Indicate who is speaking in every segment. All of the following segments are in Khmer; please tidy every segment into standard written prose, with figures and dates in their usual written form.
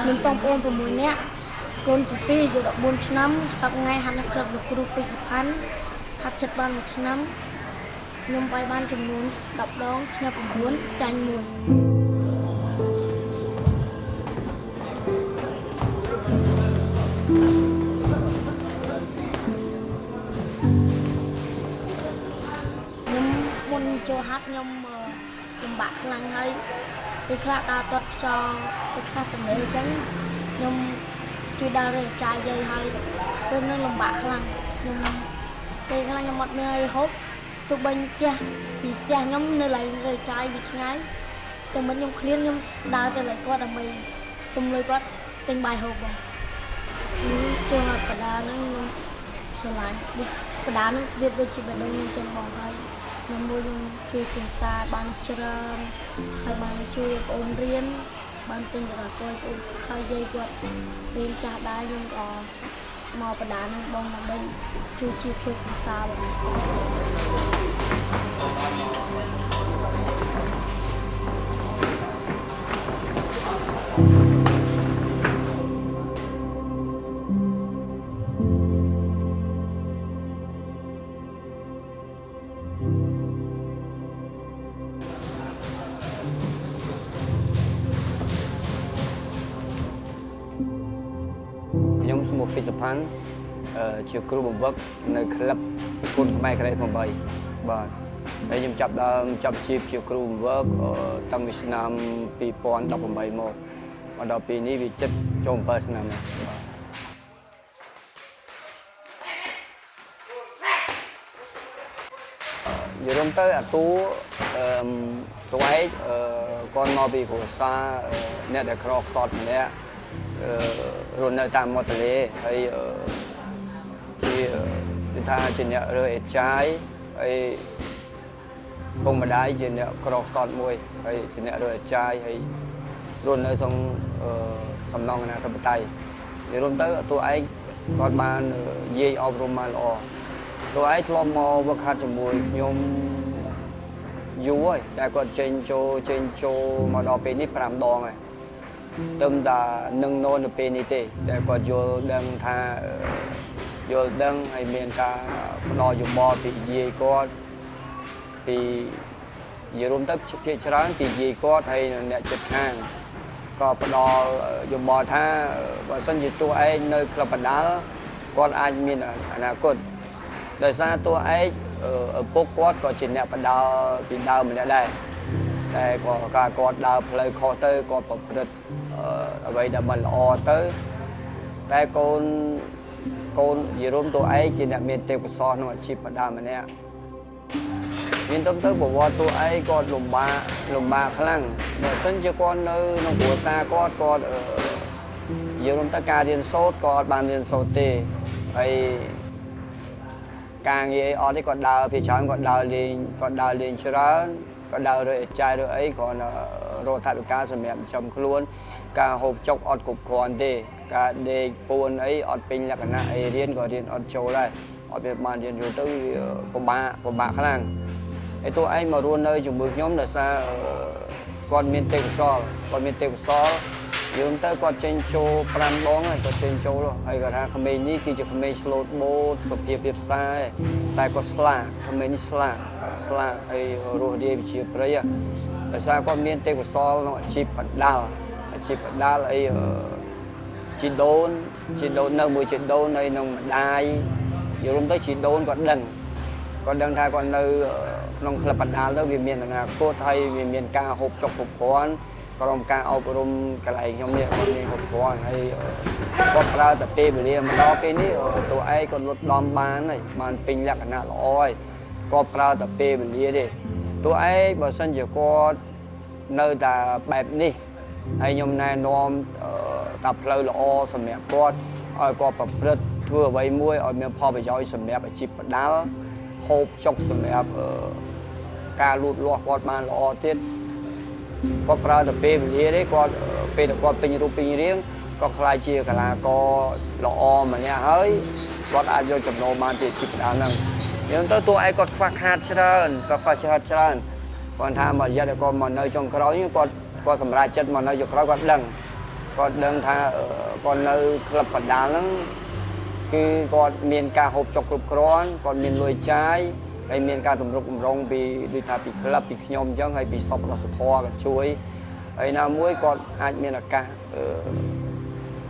Speaker 1: មានបងប្អូន6នាក់កូន7យក14ឆ្នាំសប្តាហ៍ហាត់នៅក្លឹបលោកគ្រូពេជ្រសុផាន់ហាត់ចិត្តបាន1ឆ្នាំខ្ញុំវាយបានចំនួន10ដងឈ្នះ9ចាញ់1មុនចូលហាត់ខ្ញុំលំបាកខ្លាំងហើយពេលខ្លះដើរទាត់ខ្យល់ពេលខ្លះសម្លេងអញ្ចឹងខ្ញុំជួយដើររើចាយយាយហើយពេលនោះលំបាកខ្លាំងខ្ញុំពេលខ្លះខ្ញុំអត់មានអីហូបទោះបីផ្ទះពីផ្ទះខ្ញុំនៅឡើយរើចាយវាឆ្ងាយតែមិនខ្ញុំឃ្លានខ្ញុំដើរទៅឡើយគាត់ដើម្បីសុំលុយគាត់ទិញបាយហូបបងចូលមកបដាហ្នឹងខ្ញុំស្រឡាញ់បដាហ្នឹងវាដូចជាបេះដូងខ្ញុំចឹងបងហើយខ្ញុំមួយខ្ញុំជួយគ្រួសារបានច្រើនហើយបានជួយបងប្អូនរៀនបានទិញកន្លងគាត់ហើយយាយគាត់រៀនចាស់ដែរខ្ញុំក៏មកបដានឹងបងដើម្បីជួយជាគ្រួសារបង
Speaker 2: ខ្ញុំឈ្មោះពេជ្រសុផាន់ជាគ្រូបង្វឹកនៅក្លឹបគុនខ្មែរក្រៃ8បាទហើយខ្ញុំចាប់ជីពជាគ្រូបង្វឹកតាំងពីឆ្នាំ2018មកដល់ពេលនេះវាចិត្តចូល7ឆ្នាំហើយបាទយល់ទៅអាទូឯងគាត់មកពីគ្រួសារអ្នកដែលក្រខ្សត់ម្នាក់រស់នៅតាមមាត់ទន្លេហើយជាថាជាអ្នករើអេចាយហើយពុកម្ដាយជាអ្នកក្រខ្សត់មួយហើយជាអ្នករើអេចាយហើយរស់នៅក្នុងសំណង់អនាធិបតេយ្យនិយាយទៅតួឯងគាត់បាននិយាយអប់រំបានល្អតួឯងធ្លាប់មកវឹកហាត់ជាមួយខ្ញុំយូរហើយតែគាត់ចេញចូលមកដល់ពេលនេះ5ដងហើយទៅតែនឹងនៅពេលនេះទេតែគាត់យល់ដឹងថាយល់ដឹងហើយមានការផ្ដល់យោបល់ពីយាយគាត់ពីនិយាយរួមទៅជាច្រើនពីយាយគាត់ហើយអ្នកជិតខាងក៏ផ្ដល់យោបល់ថាបើសិនជាតួឯងនៅក្លឹបបណ្ដាលគាត់អាចមានអនាគតដោយសារតួឯងឪពុកគាត់ក៏ជាអ្នកបណ្ដាលពីដើមម្នាក់ដែរតែគាត់ដើរផ្លូវខុសទៅគាត់ប្រព្រឹត្តអ្វីដែលមិនល្អទៅតែកូននិយាយរួមតួឯងជាអ្នកមានទេពកោសល្យក្នុងអាជីពបណ្ដាម្នាក់មានទៅប្រវត្តិតួឯងគាត់លំបាកខ្លាំងបើមិនជាគាត់នៅក្នុងគ្រួសារគាត់និយាយរួមទៅការរៀនសូត្រគាត់បានរៀនសូត្រទេហើយការងារអត់ទេគាត់ដើរពីច្រើនគាត់ដើរលេងច្រើនគាត់ដើររើអេចាយរើអីគាត់រកថវិកាសម្រាប់ចំខ្លួនការហូបចុកអត់គ្រប់គ្រាន់ទេការដេកពួនអីអត់ពេញលក្ខណៈអីរៀនក៏រៀនអត់ចូលដែរអត់វាបានរៀនចូលទៅពិបាកខ្លាំងហើយតួឯងមករស់នៅជាមួយខ្ញុំដោយសារគាត់មានទេពកោសល្យយល់ទៅគាត់ចេញចូល5ដងហើយគាត់ចេញចូលហើយគាត់ថាក្មេងនេះគឺជាក្មេងស្លូតបូតសុភាពរាបសារតែគាត់ស្លាក្មេងនេះស្លាហើយរស់រាយវិជាប្រិយដោយសារគាត់មានទេពកោសល្យក្នុងអាជីពបណ្ដាលអីជីដូននៅមួយជីដូននៅក្នុងម្ដាយយល់ទៅជីដូនគាត់ដឹងថាគាត់នៅក្នុងក្លឹបបណ្ដាលទៅវាមានអនាគតហើយវាមានការហូបចុកគ្រប់គ្រាន់ក្រុមការអប់រំកន្លែងខ្ញុំនេះគាត់មានគ្រប់គ្រាន់ហើយគាត់ប្រើតែពេលវេលាមកដល់ពេលនេះតួឯងគាត់លុតដំបានហើយបានពេញលក្ខណៈល្អហើយគាត់ប្រើតែពេលវេលាទេតួឯងបើសិនជាគាត់នៅតែបែបនេះហើយខ្ញុំណែនាំតាផ្លូវល្អសម្រាប់គាត់ឲ្យគាត់ប្រព្រឹត្តធ្វើអ្វីមួយឲ្យមានផលប្រយោជន៍សម្រាប់អាជីពបណ្ដាលហូបចុកសម្រាប់ការលូតលាស់គាត់បានល្អទៀតគាត់ប្រើតែពេលវេលាទេគាត់ពេលដែលគាត់ពេញរូបពេញរាងក៏ខ្លាយជាកីឡាករល្អម្នាក់ហើយគាត់អាចយកចំណូលបានពីអាជីពបណ្ដាលហ្នឹងអញ្ចឹងទៅតួឯងគាត់ខ្វះខាតច្រើនគាត់ថាមករយៈដែលគាត់មកនៅចុងក្រោយគាត់ គាត់សម្រាប់ចិត្តមកនៅយកក្រោយគាត់ដឹងថាគាត់នៅក្លឹបបណ្ដាលហ្នឹងគឺគាត់មានការហូបចុកគ្រប់គ្រាន់គាត់មានលុយចាយហើយមានការទម្រុកទម្រង់ពីដូចថាពីក្លឹបពីខ្ញុំអញ្ចឹងហើយពីសពរបស់សុភ័ក្រក៏ជួយហើយណាមួយគាត់អាចមានឱកាស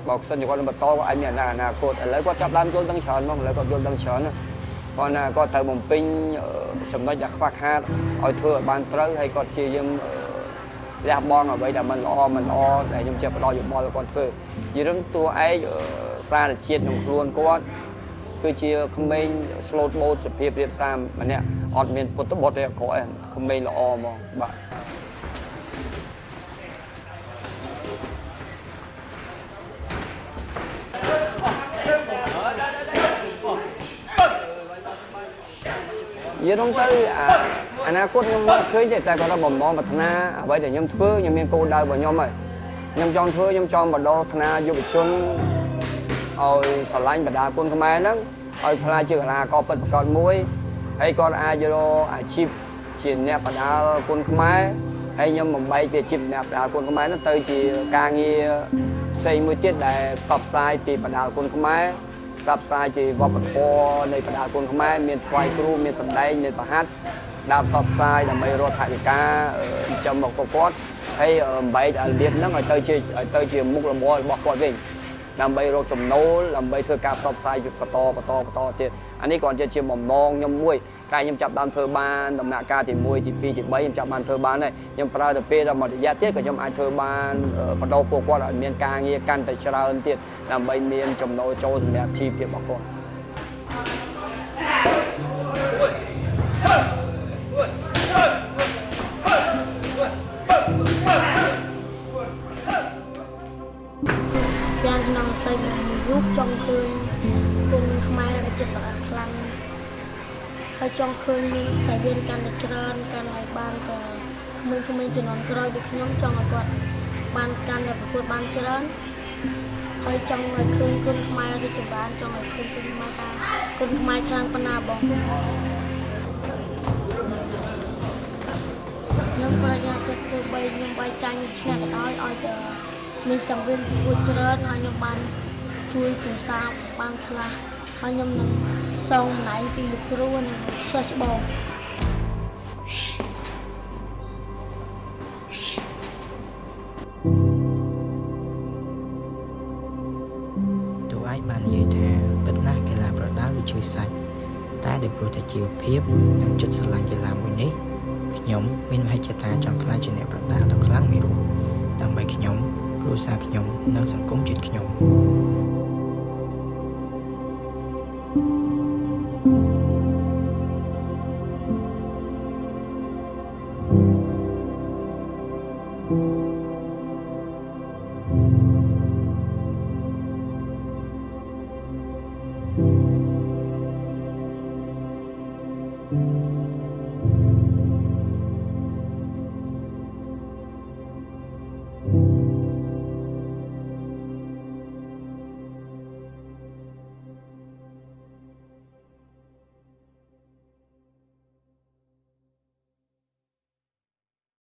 Speaker 2: បើសិនជាគាត់បន្តក៏អាចមានអនាគតឥឡូវគាត់ចាប់ដើមយល់ដឹងច្រើនមកឥឡូវគាត់យល់ដឹងច្រើនគាត់ណាគាត់ត្រូវបំពេញចំណុចដែលខ្វះខាតឲ្យធ្វើឲ្យបានត្រូវហើយគាត់ជាយើងលះបង់អ្វីដែលមិនល្អដែលខ្ញុំជាផ្ដល់យោបល់ឲ្យគាត់ធ្វើនិយាយរឿងតួឯកសារជាតិក្នុងខ្លួនគាត់គឺជាក្មេង slot boat សុភាពរៀបសារម្នាក់អត់មានពុទ្ធបុត្រទេអក្រក់ឯងក្មេងល្អហ្មងបាទយើងទៅអនាគតខ្ញុំមើលឃើញតែគាត់ថាបំណងប្រាថ្នាអ្វីដែលខ្ញុំធ្វើខ្ញុំមានគោលដៅរបស់ខ្ញុំហើយខ្ញុំចង់ធ្វើខ្ញុំចង់បណ្ដុះថ្នាយុវជនឲ្យស្រឡាញ់បណ្ដាគុណខ្មែរហ្នឹងឲ្យខ្លាចជាកីឡាករពិតប្រាកដមួយហើយគាត់អាចរកអាជីពជាអ្នកបណ្ដាគុណខ្មែរហើយខ្ញុំបំបែកពីអាជីពអ្នកបណ្ដាគុណខ្មែរហ្នឹងទៅជាការងារផ្សេងមួយទៀតដែលផ្សព្វផ្សាយពីបណ្ដាគុណខ្មែរផ្សព្វផ្សាយជាវប្បធម៌នៃបណ្ដាគុណខ្មែរមានថ្វាយគ្រូមានសម្ដែងមានប្រហាត់ដើរផ្សព្វផ្សាយដើម្បីរកថវិកាចំមកគាត់ហើយបំបែកអារបៀបហ្នឹងឲ្យទៅជាមុខរបររបស់គាត់វិញដើម្បីរកចំណូលដើម្បីធ្វើការផ្សព្វផ្សាយបន្តទៀតអានេះគាត់ជាបំណងខ្ញុំមួយតែខ្ញុំចាប់ដើមធ្វើបានដំណាក់កាលទី1ទី2ទី3ខ្ញុំចាប់បានធ្វើបានហើយខ្ញុំប្រើទៅពេលដល់មួយរយៈទៀតក៏ខ្ញុំអាចធ្វើបានបណ្ដុះពួកគាត់ឲ្យមានការងារកាន់តែច្រើនទៀតដើម្បីមានចំណូលចូលសម្រាប់ជីវភាពរបស់គាត់
Speaker 1: យ៉ាងក្នុងសៃរូបចង់ឃើញគុណខ្មែរចិត្តល្អខ្លាំងហើយចង់ឃើញមានសាវៀនកាន់តែច្រើនកាន់ឲ្យបានតែក្មេងៗជំនាន់ក្រោយដូចខ្ញុំចង់ឲ្យគាត់បានកាន់តែប្រកួតបានច្រើនហើយចង់ឲ្យឃើញគុណខ្មែររីកចម្រើនចង់ឲ្យឃើញគុណខ្មែរខ្លាំងប៉ុណ្ណាបងខ្ញុំប្រញាប់ចិត្តទៅបីខ្ញុំបាយចាញ់ឈ្នះក៏ដោយឲ្យតែមានសង្វៀនប្រកួតច្រើនហើយខ្ញុំបានជួយគ្រួសារបានខ្លះហើយខ្ញុំនឹងសងម្លែងពីលោកគ្រូនិងសិស្សច្បង
Speaker 3: តួឯកបាននិយាយថាពិតណាស់កីឡាប្រដាល់វាជួយសាច់តែដោយព្រោះតែជីវភាពនិងចិត្តស្រឡាញ់កីឡាមួយនេះខ្ញុំមានមហិច្ឆតាចង់ក្លាយជាអ្នកប្រដាល់ដ៏ខ្លាំងមួយរូបដើម្បីខ្ញុំគ្រួសារខ្ញុំនិងសង្គមជាតិខ្ញុំ